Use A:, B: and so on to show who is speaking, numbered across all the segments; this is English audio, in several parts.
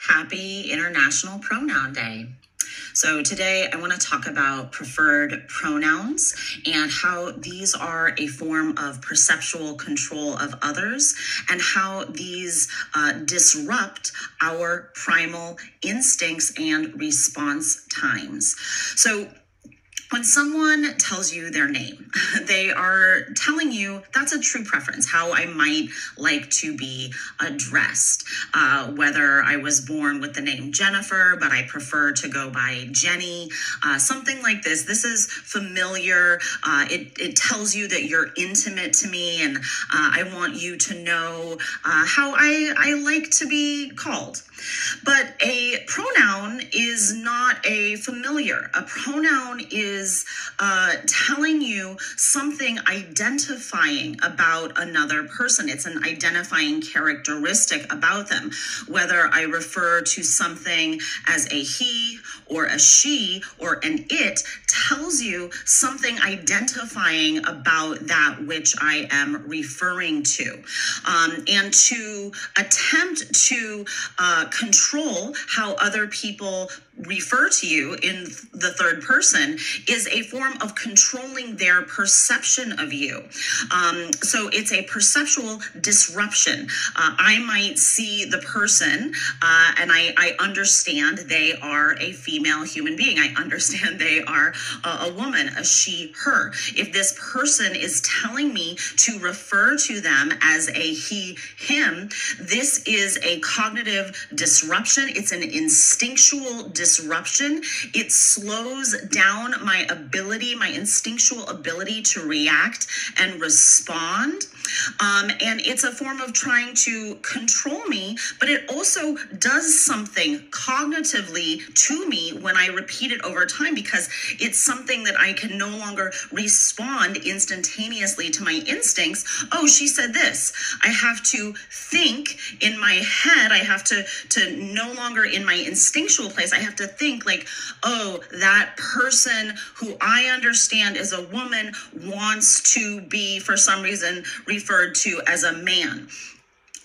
A: Happy International Pronoun Day. So today I want to talk about preferred pronouns and how these are a form of perceptual control of others and how these disrupt our primal instincts and response times. So when someone tells you their name, they are telling you that's a true preference, how I might like to be addressed. Whether I was born with the name Jennifer, but I prefer to go by Jenny, something like this. This is familiar. It tells you that you're intimate to me, and I want you to know how I like to be called. But a pronoun is not a familiar. A pronoun is telling you something identifying about another person. It's an identifying characteristic about them. Whether I refer to something as a he or a she or an it tells you something identifying about that which I am referring to. And to attempt to control how other people refer to you in the third person is a form of controlling their perception of you. So it's a perceptual disruption. I might see the person and I understand they are a female human being. I understand they are a woman, a she, her. If this person is telling me to refer to them as a he, him, this is a cognitive disruption. It's an instinctual disruption. It slows down my instinctual ability to react and respond. And it's a form of trying to control me, but it also does something cognitively to me when I repeat it over time, because it's something that I can no longer respond instantaneously to my instincts. Oh, she said this. I have to think in my head. I have to no longer in my instinctual place. I have to think like, oh, that person who I understand is a woman wants to be, for some reason, referred to as a man.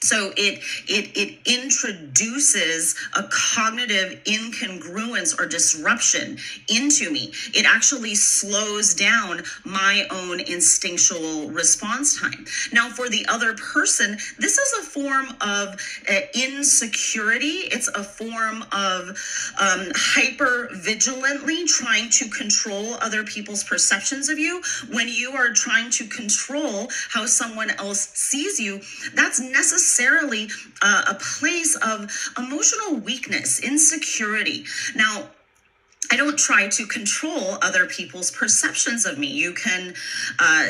A: So it introduces a cognitive incongruence or disruption into me. It actually slows down my own instinctual response time. Now, for the other person, this is a form of insecurity. It's a form of hyper vigilantly trying to control other people's perceptions of you. When you are trying to control how someone else sees you, that's necessarily a place of emotional weakness, insecurity. Now, I don't try to control other people's perceptions of me. You can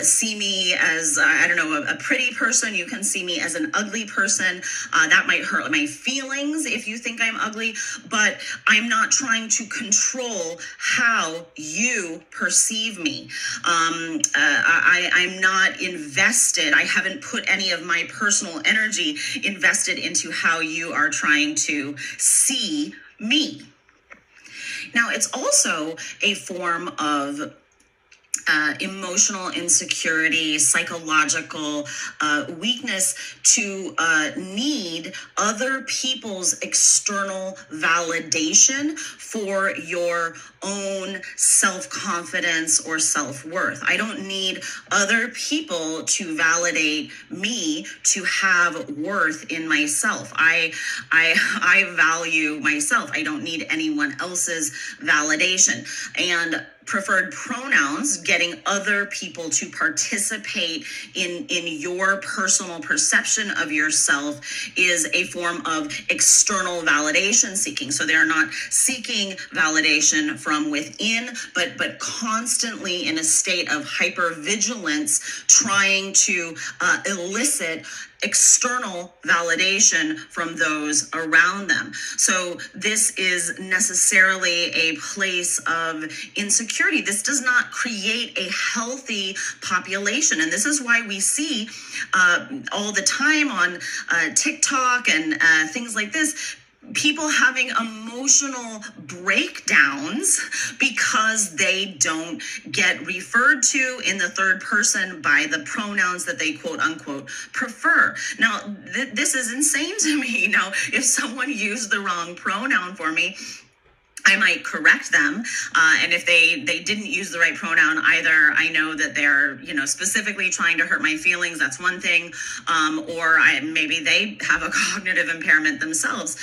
A: see me as, a pretty person. You can see me as an ugly person. That might hurt my feelings if you think I'm ugly, but I'm not trying to control how you perceive me. I'm not invested. I haven't put any of my personal energy invested into how you are trying to see me. Now, it's also a form of emotional insecurity, psychological weakness to need other people's external validation for your own self-confidence or self-worth. I don't need other people to validate me to have worth in myself. I value myself. I don't need anyone else's validation. And preferred pronouns, getting other people to participate in your personal perception of yourself, is a form of external validation seeking. So they're not seeking validation from within, but constantly in a state of hypervigilance, trying to elicit external validation from those around them. So this is necessarily a place of insecurity. This does not create a healthy population. And this is why we see all the time on TikTok and things like this, people having emotional breakdowns because they don't get referred to in the third person by the pronouns that they quote unquote prefer. Now, this is insane to me. Now, if someone used the wrong pronoun for me, I might correct them. And if they didn't use the right pronoun either, I know that they're, specifically trying to hurt my feelings. That's one thing. Or maybe they have a cognitive impairment themselves.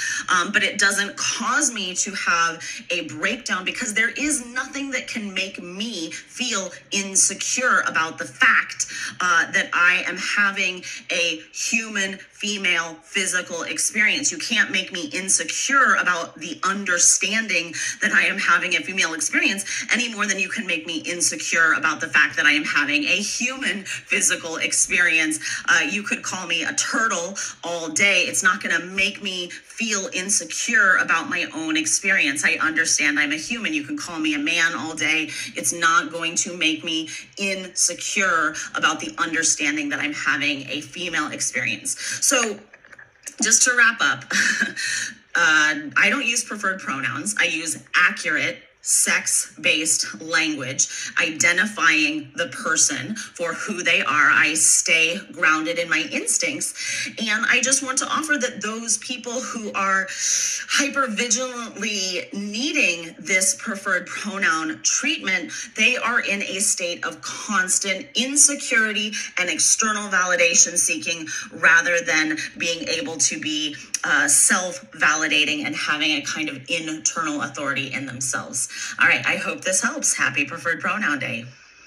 A: But it doesn't cause me to have a breakdown, because there is nothing that can make me feel insecure about the fact that I am having a human female physical experience. You can't make me insecure about the understanding that I am having a female experience any more than you can make me insecure about the fact that I am having a human physical experience. You could call me a turtle all day. It's not going to make me feel insecure about my own experience. I understand I'm a human. You can call me a man all day. It's not going to make me insecure about the understanding that I'm having a female experience. So just to wrap up, I don't use preferred pronouns. I use accurate sex-based language, identifying the person for who they are. I stay grounded in my instincts. And I just want to offer that those people who are hyper-vigilantly needing this preferred pronoun treatment, they are in a state of constant insecurity and external validation seeking, rather than being able to be self-validating and having a kind of internal authority in themselves. All right, I hope this helps. Happy Preferred Pronoun Day.